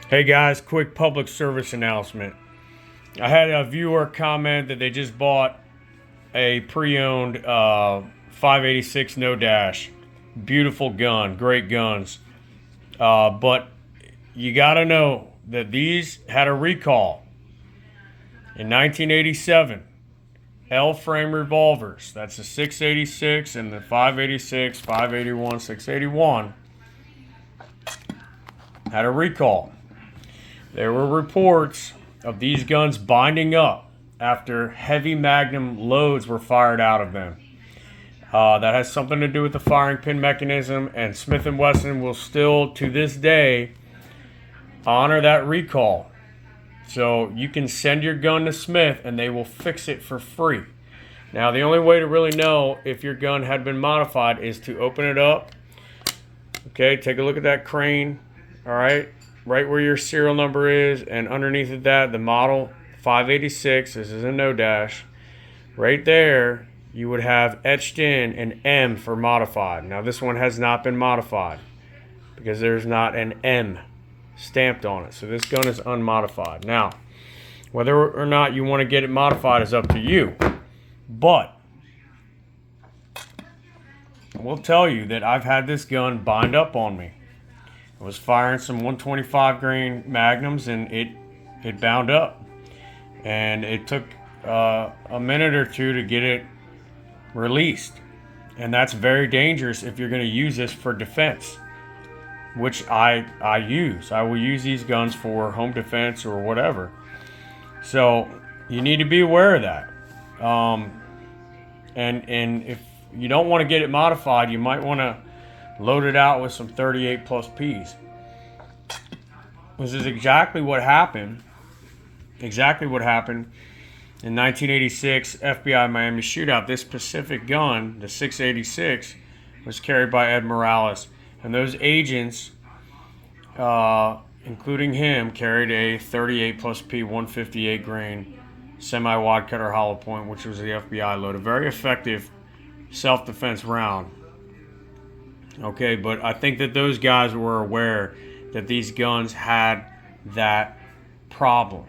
Hey guys, quick public service announcement. I had a viewer comment that they just bought a pre-owned 586 no dash. Beautiful gun, great guns. But you gotta know that these had a recall in 1987. L-frame revolvers. That's the 686 and the 586, 581, 681 had a recall. There were reports of these guns binding up after heavy magnum loads were fired out of them. That has something to do with the firing pin mechanism, and Smith & Wesson will still, to this day, honor that recall. So you can send your gun to Smith and they will fix it for free. Now, the only way to really know if your gun had been modified is to open it up. Okay, take a look at that crane. All right, right where your serial number is, and underneath of that, the model 586. This is a no dash. Right there, you would have etched in an M for modified. Now, this one has not been modified because there's not an M stamped on it. So this gun is unmodified. Now, whether or not you want to get it modified is up to you. But I will tell you that I've had this gun bind up on me. I was firing some 125 grain magnums and it bound up. And it took a minute or two to get it released. And that's very dangerous if you're going to use this for defense, which I use. I will use these guns for home defense or whatever. So you need to be aware of that. And if you don't want to get it modified, you might want to load it out with some 38 plus Ps. This is exactly what happened. Exactly what happened in 1986 FBI Miami shootout. This specific gun, the 686, was carried by Ed Morales, and those agents, including him, carried a 38 plus P 158 grain semi-wide cutter hollow point, which was the FBI load. A very effective self-defense round. Okay, but I think that those guys were aware that these guns had that problem,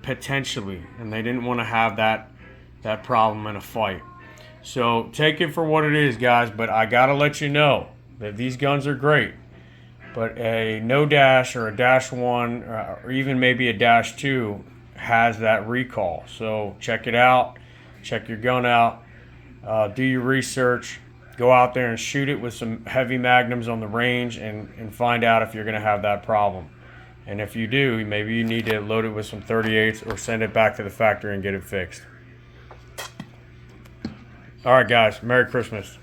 potentially, and they didn't want to have that problem in a fight. So take it for what it is, guys, but I gotta let you know that these guns are great. But a no dash or a dash 1 or even maybe a dash 2 has that recall. So check it out. Check your gun out. Do your research. Go out there and shoot it with some heavy magnums on the range and find out if you're going to have that problem. And if you do, maybe you need to load it with some 38s or send it back to the factory and get it fixed. All right, guys. Merry Christmas.